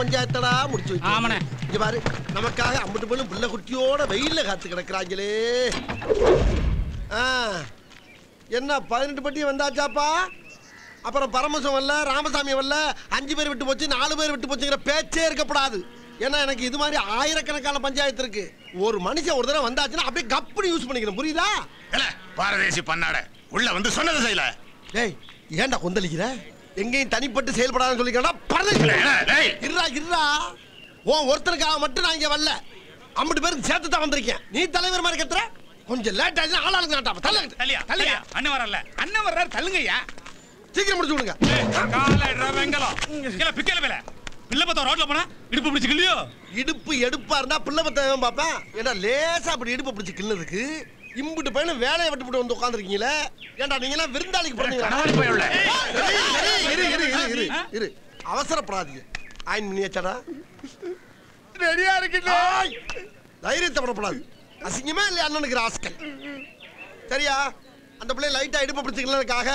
பஞ்சாயத்தடா முடிச்சு வச்சு. இங்க பாரு, நமக்காக அம்பட்டு போலும் பிள்ளை குட்டியோட வெயில்ல காத்து கிடக்குறாங்களே. என்ன 18 பட்டி வந்தாச்சாப்பா? அப்புறம் பரமசம் வரல, ராமசாமி வரல, 5 பேர் விட்டு போச்சு, 4 பேர் விட்டு போச்சுங்கிற பேச்சே இருக்கப்படாது. ஏன்னா எனக்கு இது மாதிரி ஆயிரக்கணக்கான பஞ்சாயத்து இருக்கு. ஒரு மனுஷன் ஒரு தடவை வந்தாச்சுன்னா அப்படியே கப்புனு யூஸ் பண்ணிக்கணும், புரியுதா? பாரதேசி பண்ணாட உள்ள வந்து சொன்னது செய்யல. டேய், ஏன்டா கொந்தளிக்கிற? எங்கேயும் தனிப்பட்டு செயல்படாதுன்னு சொல்லிக்கிறா. இருடா இருடா, உன் ஒருத்தனுக்காக மட்டும் நான் இங்க வரல, 50 பேருக்கு சேர்த்து தான் வந்திருக்கேன். நீ தலைவர் மாதிரி கத்துற, கொஞ்சம் லேட் ஆச்சு. ஆளாளுக்கு நாட்டா தள்ளுங்க. தள்ளியா அண்ணன் வரல, அண்ணன் வர்றாரு, தள்ளுங்கய்யா. சீக்கிரம் முடிச்சு விடுங்க. காலைடா வெங்கலம் இல்ல பிக்கல வேலை. பிள்ளை பத்த ரோட்ல போனா இடுப்பு பிடிச்சு கிள்ளியோ? இடுப்பு எடுப்பா இருந்தா பிள்ளை பத்த பாப்பேன். ஏன்னா லேசா அப்படி இடுப்பு பிடிச்சு கிள்ளதுக்கு இம்புட்டு பையனும் வேலையை விட்டு போட்டு வந்து உட்காந்துருக்கீங்களே. ஏன்டா நீங்க எல்லாம் விருந்தாளிக்கு போறீங்களா? இரு, அவசரப்படாதீங்க. ஆயின் பண்ணியாச்சாடா? ரெடியா இருக்கு. தைரியத்தை படப்படாது. அசிங்கமே இல்லையா அண்ணனுக்கு ஆஸ்கல்? சரியா? அந்த பிள்ளை லைட்டா இடுப்பு பிடிச்சிக்கிறதுக்காக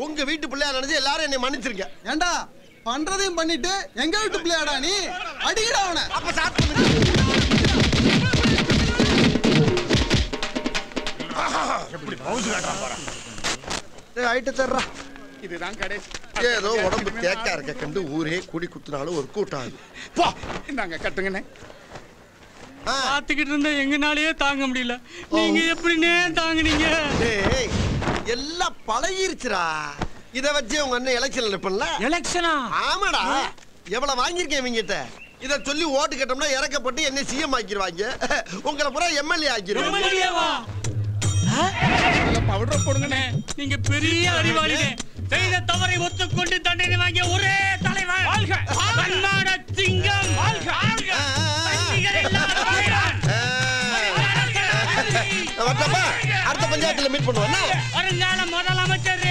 உங்க வீட்டு பிள்ளையா நினைச்சு எல்லாரும் என்னை மன்னிச்சிருங்க. ஏண்டா பண்றதையும் பண்ணிட்டு எங்க வீட்டு பிள்ளையாடா நீ? அடிக்கடா அவனை. அப்ப சாத்து எப்படி பவுஸ் காட்டறான் பாரு. டேய் ஐட்ட தர்றா. இதுதான் கடைசி. ஏதோ உடம்பு தேக்கா இருக்க கண்டு ஊரே கூடி குத்துனாலும் ஒரு கூட்டம் ஆகுது. போ இந்தாங்க கட்டுங்கண்ணே. பாத்துக்கிட்டு இருந்தா எங்கனாலயே தாங்க முடியல. நீங்க எப்படினே தாங்குனீங்க? டேய் எல்லாம் பழகிருச்சுடா. இத வச்சு உங்க அண்ணன் எலெக்ஷன்ல நிப்பல்ல. எலெக்ஷனா? ஆமாடா. எவ்வளவு வாங்கியிருக்கேன் இவங்கிட்ட. இத சொல்லி ஓட்டு கேட்டோம்னா இறக்கப்பட்டு என்ன சிஎம் ஆக்கிடுவாங்க. உங்களை பூரா எம்எல்ஏ ஆக்கிடுவாங்க. பவுடர் போடுங்கண்ணே. நீங்க பெரிய அறிவாளினே. செய்த தவறை ஒத்துக்கொண்டு தண்டனை வாங்கிய ஒரே தலைவர். வாழ்க கர்நாடக சிங்கம். வாழ்க வாழ்க. அடுத்த பஞ்சாயத்துல மீட் பண்ணுவோம். வருங்கால முதலமைச்சர்,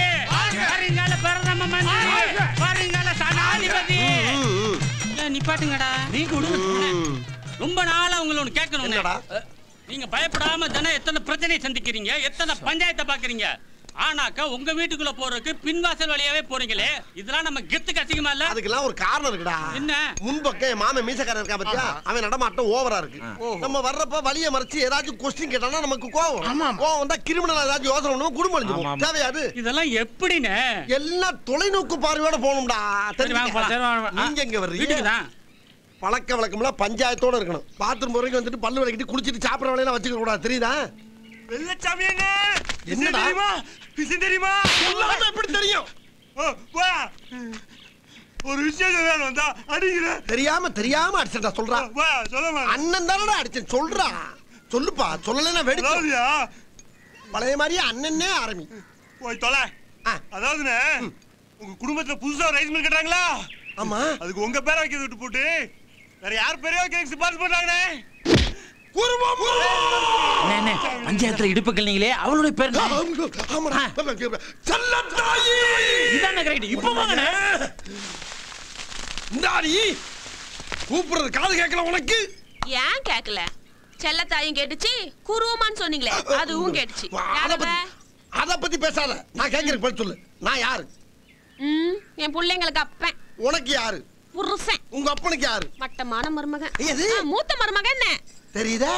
வருங்கால பிரதம மந்திரி, வருங்கால சனாதிபதி. நிப்பாட்டுங்கடா. நீங்க ரொம்ப நாளா உங்களை ஒண்ணு கேட்கணும். நீங்க பயப்படாம தானே எத்தனை பிரச்சனையை சந்திக்கிறீங்க, எத்தனை பஞ்சாயத்தை பாக்குறீங்க. ஆனாக்கா உங்க வீட்டுக்குள்ள போறதுக்கு பின்வாசல் வழியாவே போறீங்களே, இதெல்லாம் நம்ம கெத்துக்கு அசிங்கமா இல்ல? அதுக்கெல்லாம் ஒரு காரணம் இருக்குடா. என்ன? முன்பக்கம் என் மாமன் மீசக்காரன் இருக்கா பத்தியா, அவன் நடமாட்டம் ஓவரா இருக்கு. நம்ம வர்றப்ப வழிய மறைச்சு ஏதாச்சும் கொஸ்டின் கேட்டானா நமக்கு கோவம் வந்தா கிரிமினல் ஏதாச்சும் யோசனை பண்ணுவோம், குடும்பம் அழிஞ்சுவோம். தேவையாது இதெல்லாம் எப்படின்னு எல்லாம் தொலைநோக்கு பார்வையோட போகணும்டா. நீங்க எங்க வர்றீங்க? பழக்க வழக்கம்லாம் பஞ்சாயத்தோட இருக்கணும். பாத்ரூம் போறதுக்கு வந்துட்டு பல்லு விளக்கிட்டு குளிச்சிட்டு சாப்பிடற வேலையெல்லாம் வச்சுக்க கூடாது, தெரியுதா? வெள்ளச்சாமி என்ன என்னடா விஷயம் தெரியுமா? சொல்லாம எப்படி தெரியும்? ஒரு விஷயம் சொல்ல வந்தா அடிக்கிற. தெரியாம அடிச்சா சொல்றா. அண்ணன் தானடா அடிச்சேன், சொல்றா. சொல்லுப்பா, சொல்லலைன்னா வெடிச்சியா? பழைய மாதிரியே அண்ணனே ஆரம்பி. போய் தொலை. அதாவதுண்ணே, உங்க குடும்பத்துல புதுசா ரைஸ் மில் கட்டுறாங்களா? ஆமா. அதுக்கு உங்க பேரை வைக்க விட்டு போட்டு வேற யார் பேரையோ கேக் சிபாரிசு பண்றாங்கண்ணே. பஞ்சாயத்துல இடுப்புகள் நீங்களே அவளுடைய பேர் கூப்பிடுறது காது கேட்கல உனக்கு? ஏன் கேட்கல? செல்லத்தாயும் கேட்டுச்சு, குருவமான்னு சொன்னீங்களே அதுவும் கேட்டுச்சு. அத பத்தி பேசாத. நான் கேட்கறேன் பதில் சொல்லு. நான் யாரு? என் பிள்ளைங்களுக்கு அப்பன். உனக்கு யாரு? புருஷன். உங்க அப்பனுக்கு யாரு? மட்டமான மருமகன். மூத்த மருமகன். என்ன தெரியுதா?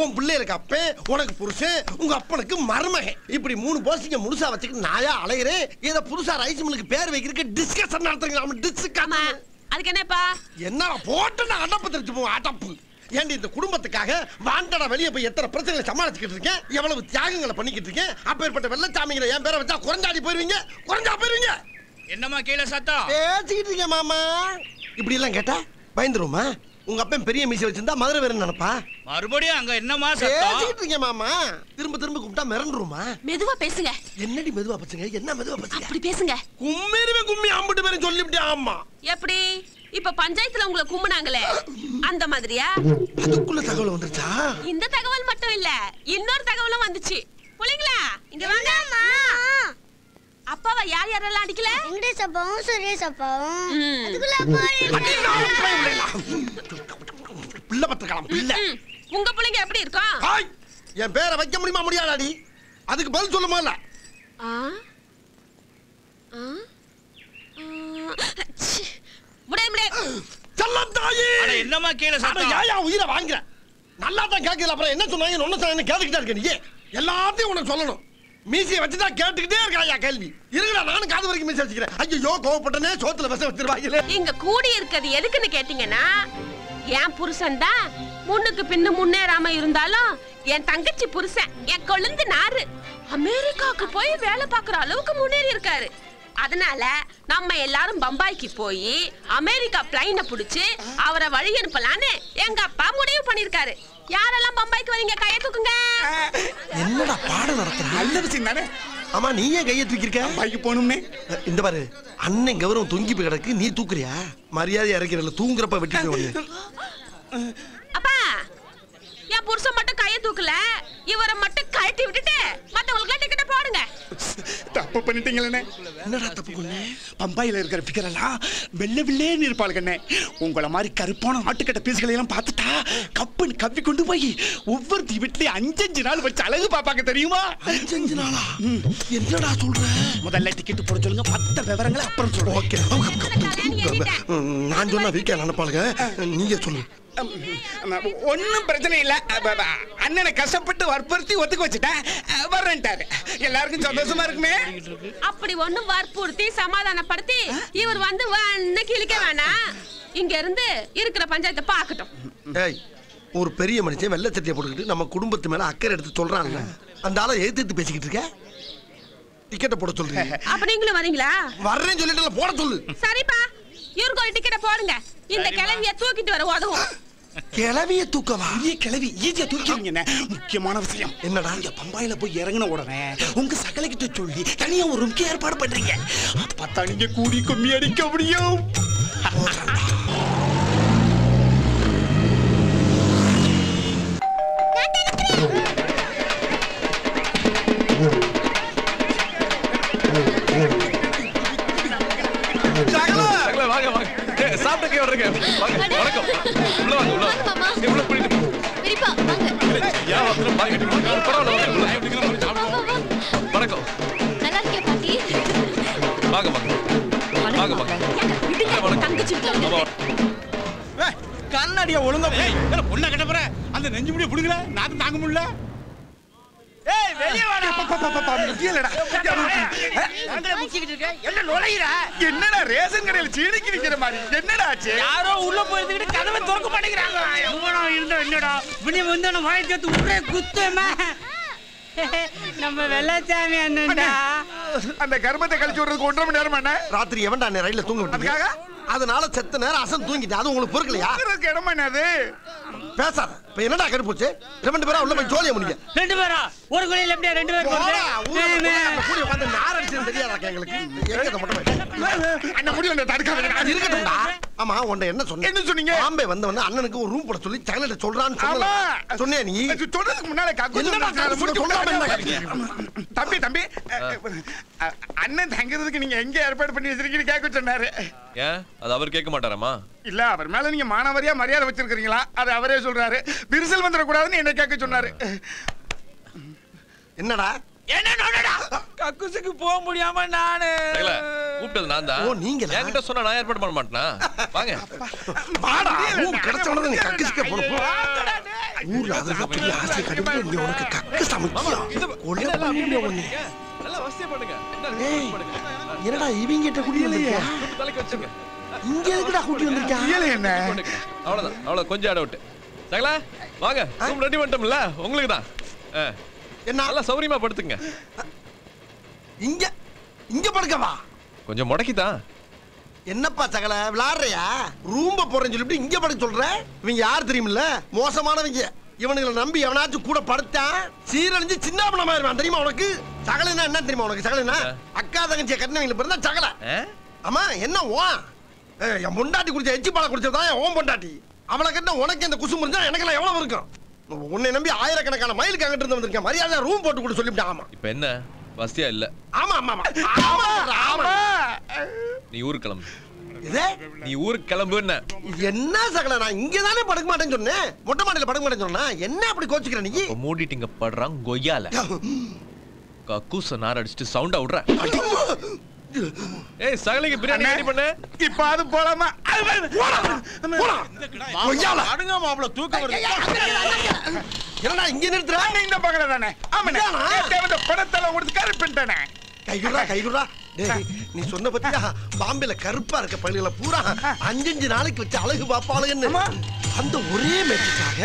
உன் பிள்ளைகளுக்கு அப்பன், உனக்கு புருஷன், உங்க அப்பனுக்கு மருமகன். இப்படி 3 போஸ்டிங்க முழுசா வச்சுக்கிட்டு நாயா அலைகிறேன். இத புதுசா ரைஸ் மில்லுக்கு பேர் வைக்கிறதுக்கு டிஸ்கஷன் நடத்துறீங்க. அதுக்கு என்னப்பா? என்ன போட்டு நான் அடப்பு தெரிச்சு போவோம். அடப்பு ஏண்டி இந்த குடும்பத்துக்காக வாண்டடா வெளியே போய் எத்தனை பிரச்சனைகளை சமாளிச்சுக்கிட்டு இருக்கேன், எவ்வளவு தியாகங்களை பண்ணிக்கிட்டு இருக்கேன். அப்பேற்பட்ட வெள்ளச்சாமிகளை என் பேரை வச்சா குறைஞ்சாடி போயிருவீங்க. என்னமா கீழே சத்தம் பேசிக்கிட்டு இருக்கேன் மாமா. இப்படி எல்லாம் கேட்டா பயந்துருமா? உங்க அப்பன் பெரிய மீசை வச்சிருந்தா மதுரை வேற நினைப்பா. மறுபடியும் அங்க என்னமா சத்தம்? பேசிக்கிட்டு இருக்கேன் மாமா. திரும்ப கூப்பிட்டா மிரண்டுருமா? மெதுவா பேசுங்க. என்னடி மெதுவா பேசுங்க? என்ன மெதுவா பேசுங்க? அப்படி பேசுங்க. கும்மி அம்பிட்டு பேரும் சொல்லிவிட்டே. ஆமா. எப்படி? இப்ப பஞ்சாயத்துல உங்களை கும்பினாங்களே அந்த மாதிரியா? அதுக்குள்ள தகவல் வந்துருச்சா? இந்த தகவல் மட்டும் இல்ல, இன்னொரு தகவலும் வந்துச்சு. புள்ளைங்களா இங்க வாங்க. அப்பாவை யார் யாரெல்லாம் அடிக்கல? வெங்கடேஷ் அப்பாவும் சுரேஷ் அப்பாவும். அதுக்குள்ள பிள்ளை பத்திரக்கலாம். பிள்ளை உங்க பிள்ளைங்க எப்படி இருக்கும்? என் பேரை வைக்க முடியுமா முடியாதாடி? அதுக்கு பதில் சொல்லுமா? இல்ல முடியாது. என்னமா கீழே அட சத்தம் ஏயா உயிரை வாங்குற நல்லா தான் கேட்கல அப்புறம் என்ன சொன்னாங்க ஒன்னு சொன்னாங்க கேட்டுக்கிட்டே இருக்க நீ எல்லாத்தையும் உனக்கு சொல்லணும் மீசியை வச்சுதான் கேட்டுக்கிட்டே இருக்கா கேள்வி இருக்குடா நானும் காது வரைக்கும் மீசி வச்சுக்கிறேன் ஐயோ கோவப்பட்டனே சோத்துல விஷம் வச்சிருவாங்களே இங்க கூடி இருக்கிறது எதுக்குன்னு கேட்டீங்கன்னா என் புருஷன் தான் முன்னுக்கு பின்னு முன்னேறாம இருந்தாலும் என் தங்கச்சி புருஷன் என் கொழுந்து நாரு அமெரிக்காவுக்கு போய் வேலை பார்க்குற அளவுக்கு முன்னேறி இருக்காரு. அதனால நம்ம எல்லாரும் பம்பாய்க்கு போய் அமெரிக்கா பிளைனை பிடிச்சு அவரை வழி அனுப்பலான்னு எங்க அப்பா முடிவு பண்ணிருக்காரு. யாரெல்லாம் பம்பாய்க்கு வரீங்க கையை தூக்குங்க. என்னடா பாடம் நடத்துற நல்ல விஷயம் தானே. ஆமா நீ ஏன் கையை தூக்கிருக்க? பம்பாய்க்கு போகணும்னே. இந்த பாரு அண்ணன் கௌரவம் தொங்கி போய் கிடக்கு நீ தூக்குறியா? மரியாதை இறக்கிறல தூங்குறப்ப வெட்டி போய் அப்பா என் புருஷன் மட்டும் கையை தூக்கல இவரை மட்டும் கழட்டி விட்டுட்டு மத்தவங்களுக்கு டிக்கெட் போடுங்க. தப்பு பண்ணிட்டீங்களே. என்னடா தப்பு பண்ண? பம்பாயில இருக்கிற பிகரெல்லாம் வெள்ளை வெள்ளேன்னு இருப்பாளுங்கண்ணே. உங்களை மாதிரி கருப்பான ஆட்டுக்கட்ட பீஸ்களை எல்லாம் பார்த்துட்டா கப்புன்னு கவ்வி கொண்டு போய் ஒவ்வொரு வீட்லயும் 5-5 நாள் வச்சு அழகு பாப்பாங்க தெரியுமா? 5 நாளா? என்னடா சொல்ற? முதல்ல டிக்கெட் போட சொல்லுங்க, மத்த விவரங்களை அப்புறம் சொல்றேன். ஓகே. நான் சொன்னா வீக்கா நினைப்பாளுங்க, நீங்க சொல்லு. ஒன்னும் பிரச்சனை இல்ல. அண்ணனை கஷ்டப்பட்டு வற்புறுத்தி ஒத்துக்க வச்சுட்டேன், வர்றேன்ட்டாரு. எல்லாருக்கும் சந்தோஷமா இருக்குமே. அப்படி ஒண்ணு வற்புறுத்தி சமாதானப்படுத்தி இவர் வந்து வந்து கிழிக்க வேணாம். இங்க இருந்து இருக்கிற பஞ்சாயத்தை பாக்கட்டும். ஏய், ஒரு பெரிய மனுஷன் வெள்ளை சட்டையை போட்டுக்கிட்டு நம்ம குடும்பத்து மேல அக்கறை எடுத்து சொல்றான்ல, அந்த ஆளை எதிர்த்து பேசிக்கிட்டு இருக்க. டிக்கெட்டை போட சொல்றீங்க? அப்ப நீங்களும் வரீங்களா? வர்றேன்னு சொல்லிட்டு போட சொல்லு. சரிப்பா, இவருக்கு ஒரு டிக்கெட்டை போடுங்க. இந்த கிளவிய தூக்கிட்டு வர உதவும். கிளவிய தூக்கவா? கிளவி ஈஸியா தூக்கிடுவீங்க. முக்கியமான விஷயம் என்னடா? இங்க பம்பாயில போய் இறங்கின உடனே உங்க சகலைக்கிட்ட சொல்லி தனியா ஒரு ரூம்க்கு ஏற்பாடு பண்றீங்க. அப்பதான் நீங்க கூடி கும்மி அடிக்க முடியும். சாப்பிட்டுக்கே வர்றீங்க. வணக்கம். உள்ள வாங்க, உள்ள வாங்க. இவ்வளவு பண்ணிட்டு பெரியப்பா வாங்க. யா வந்து பாக்கெட் பரவாயில்ல. வணக்கம். நல்லா இருக்கியா பாட்டி? வாங்க வாங்க. வாங்க வாங்க. தங்கச்சி கண்ணாடிய ஒழுங்கா பொண்ணை கட்ட போற அந்த நெஞ்சு முடிய புடுங்கல நாக்கு தாங்க முடியல. ஏய் வெளிய வாடா. முடியலடா. நாங்களே முக்கிக்கிட்டு இருக்க என்ன நுழையிற? என்னடா ரேஷன் கடையில சீனிக்கு விக்கிற மாதிரி என்னடா ஆச்சு? யாரோ உள்ள போயிட்டு கதவை திறக்க மாட்டேங்கிறாங்க. இவனா இருந்தா என்னடா வினி வந்து வாயை சேர்த்து உடனே குத்துமா. நம்ம வெள்ளச்சாமி அண்ணன்டா. அந்த கர்மத்தை கழிச்சு விடுறதுக்கு 1.5 மணி நேரம் என்ன? ராத்திரி எவன்டா ரயில்ல தூங்க விட்டீங்க? அதனால செத்த நேரம் அசன் தூங்கிட்டேன். அது உங்களுக்கு பொறுக்கலையா? இடமா என்னது? பேசாத. இப்ப என்னடா கரு போச்சு? 2 பேரா உள்ள போய் ஜோலியா முடிங்க. 2 பேரா? ஒரு குழியில எப்படியா 2 பேர் போறது? கூடி உட்கார்ந்து நார் அடிச்சது தெரியாதா எங்களுக்கு? எங்கத மட்டும் அண்ணா முடியல தடுக்காத. அது இருக்கட்டும்டா. ஆமா உன்ட என்ன சொன்னீங்க? என்ன சொன்னீங்க? பாம்பே வந்தவன அண்ணனுக்கு ஒரு ரூம் போட சொல்லி சகலட்ட சொல்றான்னு சொன்னல. சொன்னியா நீ? சொல்றதுக்கு முன்னால தம்பி தம்பி அண்ணன் தங்கிறதுக்கு நீங்க எங்க ஏற்பாடு பண்ணி வச்சிருக்கீங்க கேட்க சொன்னாரு. ஏன் அது அவர் கேட்க மாட்டாராமா? இல்ல அவர் மேல நீங்க மானவரியா மரியாதை வச்சிருக்கீங்களா? அது அவரே சொல்றாரு. விரிசல் வந்துட கூடாதுன்னு என்ன கேட்க சொன்னாரு. என்னடா? என்ன நோடடா? கக்குசுக்கு போக முடியாம நானு கூப்பிட்டது நான் தான். ஓ நீங்களா? என்கிட்ட சொன்னா நான் ஏற்பாடு பண்ண மாட்டேனா? வாங்க. வாடா. ஊ கடச்சவனே நீ கக்குசுக்கு போறப்போ ஊர்ல அதுக்கு பெரிய ஆசை கடுப்பு நீ உனக்கு கக்கு சமைச்சியா? கொல்ல பண்ணிடுவே உன்னை. நல்லா வசதி பண்ணுங்க. ஏய் என்னடா இவங்கிட்ட குடி வந்திருக்கியா? தலைக்கு வச்சுங்க. இங்க எதுக்குடா குடி வந்திருக்கியா? என்ன? அவ்வளவுதான். அவ்வளவு கொஞ்சம் ஆட விட்டு. சகல வாங்க. ரூம் ரெடி பண்ணிட்டோம்ல உங்களுக்கு தான். என்ன நல்லா சௌரியமா படுத்துங்க. இங்க இங்க படுக்கவா? கொஞ்சம் முடக்கிதான். என்னப்பா சகல விளையாடுறியா? ரூம்ப போறேன்னு சொல்லிட்டு இங்க படுக்க சொல்ற? இவங்க யார் தெரியுமில்ல? மோசமானவங்க. இவனுங்களை நம்பி எவனாச்சும் கூட படுத்தான் சீரழிஞ்சு சின்ன பண்ணமாயிருவான் தெரியுமா உனக்கு? சகலன்னா என்ன தெரியுமா உனக்கு? சகலன்னா அக்கா தங்கச்சியை கட்டினவங்களை பிறந்தா சகல. ஆமா என்ன ஓ என் பொண்டாட்டி குடிச்ச எச்சி பாலை குடிச்சதான் ஓம் பொண்டாட்டி. அவளை கட்டின உனக்கு இந்த குசும்பு இருந்தா எனக்கெல்லாம் எவ்வளவு இருக்கும்? உன்னை நம்பி ஆயிரக்கணக்கான மைலுக்கு அங்கிட்டு இருந்து வந்திருக்கேன். மரியாதை ரூம் போட்டு கூட சொல்லிவிட்டான். ஆமா இப்ப என்ன வசதியா இல்ல? ஆமா ஆமா ஆமா ஆமா. நீ ஊருக்கு கிளம்பு. இதே நீ ஊருக்கு கிளம்பு. என்ன சகல நான் இங்க தானே படுக்க மாட்டேன்னு சொன்னேன். மொட்டை மாடியில படுக்க மாட்டேன்னு சொன்னா என்ன அப்படி கோச்சிக்கிற நீ? மூடிட்டிங்க படுறான் கொய்யால. கக்கூச நார் அடிச்சிட்டு சவுண்டா விடுற. ஏய் சகலைக்கு பிரியாணி ரெடி பண்ணு. இப்ப அது போலாமா? போடா. கொய்யால. அடுங்க மாப்ள தூக்கம் வருது. என்னடா இங்க நிறுத்துற? இந்த பக்கல தானே ஆமாண்ணே தேவத படத்தல கொடுத்து கருப்பிட்டானே கைகுடா டேய் நீ சொன்ன பத்தியா பாம்பேல கருப்பா இருக்க பள்ளியில பூரா 5 நாளைக்கு வச்சு அழகு பாப்பாளுன்னு அந்த ஒரே மேட்சுக்காக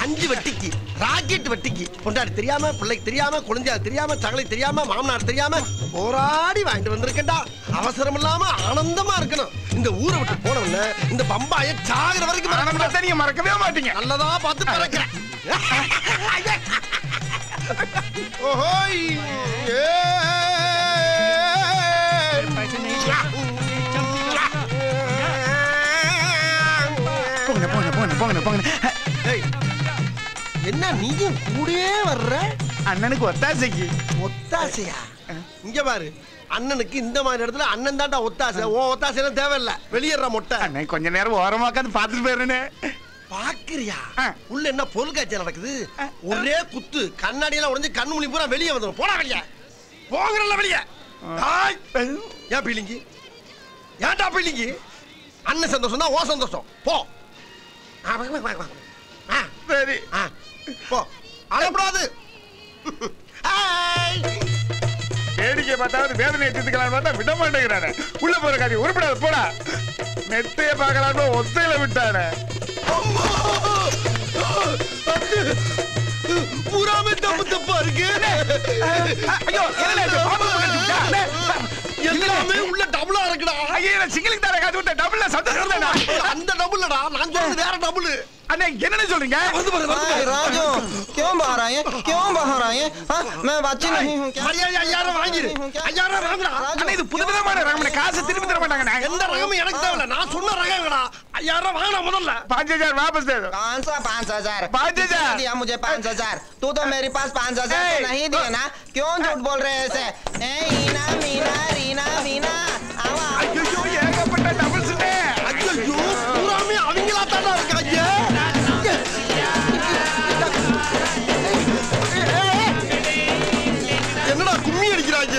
5 வெட்டிக்கு ராக்கெட் வெட்டிக்கு பொண்டாடி தெரியாம பிள்ளைக்கு தெரியாம குழந்தையா தெரியாம தகலை தெரியாம மாமனார் தெரியாம போராடி வாங்கிட்டு வந்திருக்கேன்டா. அவசரம் இல்லாம ஆனந்தமா இருக்கணும். இந்த ஊரை விட்டு போனவன இந்த பம்பாய சாகுற வரைக்கும் ஆனந்தத்தை நீங்க மறக்கவே மாட்டீங்க. நல்லதா பார்த்து பறக்கிறேன். ஓஹோய் என்ன நீயும் கூடயே வர்ற? அண்ணனுக்கு ஒத்தாசைக்கு. ஒத்தாசையா? இங்க பாரு அண்ணனுக்கு இந்த மாதிரி இடத்துல அண்ணன் தாண்டா ஒத்தாசை. ஓ ஒத்தாசை தேவையில்ல. வெளியேற மொட்டை. அண்ணன் கொஞ்ச நேரம் ஓரமா உட்காந்து பாத்துட்டு போயிருந்தே. பாக்குறியா? உள்ள என்ன பொருள் காட்சி நடக்குது? ஒரே குத்து கண்ணாடி எல்லாம் உடைஞ்சு கண்ணு முழி பூரா வெளியே வந்துடும். போடா வெளியே. போகிறல்ல வெளியே. ஏன் பீலிங்கி? ஏன்டா பீலிங்கி? அண்ணன் சந்தோஷம் தான் ஓ சந்தோஷம். போ. சரி போ. அழப்படாது. வேடிக்கை பார்த்தாவது வேதனை எடுத்துக்கலாம் பார்த்தா விட மாட்டேங்கிறானே. உள்ள போற காரியம் உருப்படாது போடா. நெத்தைய பார்க்கலான்னு ஒத்தையில விட்டானே. பூராமே தப்பு தப்பா இருக்கு. ஐயோ எல்லாமே உள்ள டபுளா இருக்குடா. ஐயா சிங்கிளுக்கு தானே காது விட்ட டபுள்ல சந்தோஷம் தானா? அந்த டபுள்லடா நான் சொல்றது வேற டபுள். அண்ணே என்னன்னு சொல்றீங்க? राजू क्यों बाहर आए? क्यों बाहर आए? मैं बच्ची नहीं हूं क्या? மரியாதை 5000 வாங்கிரு. 5000 வாங்குடா. அண்ணே இது புதுவிதமான ரகம்னே. காசு திருப்பி தர மாட்டாங்கண்ணே. எந்த ரகமும் எனக்கு தேவையில்ல. நான் சொன்ன ரகம்டா. 5000 வாங்குடா முதல்ல. 5000 वापस दे दो. कौन सा 5000? 5000 दिया मुझे 5000. तू तो मेरे पास 5000 नहीं दिया ना? क्यों झूठ बोल रहे हैं ऐसे? ए ईना मीना रीना मीना आवा. ஐயோ ஏகப்பட்ட டபுள்ஸ்னே. ஐயோ பூராமே அவங்களா தான்டா இருக்காங்க. என்னடா கும்மி அடிக்கிறாங்க?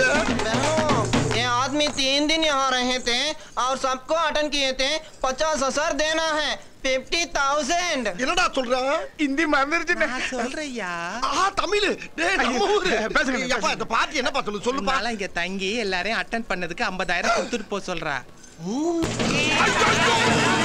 ये आदमी 3 दिन यहाँ रहे थे और सबको अटेंड किए थे. 50,000 देना है. 50,000. என்னடா சொல்றான்? இந்தி மறந்துருச்சுண்ணே. சொல்றியா? தமிழ். டேய் நம்ம ஊரு. பேசுங்க. அப்பா இந்த பாட்டி என்னப்பா சொல்லுப்பா. நாளை இங்க தங்கி எல்லாரையும் அட்டெண்ட் பண்ணதுக்கு 50,000 கொடுத்துட்டு போ சொல்றா. ஐயோ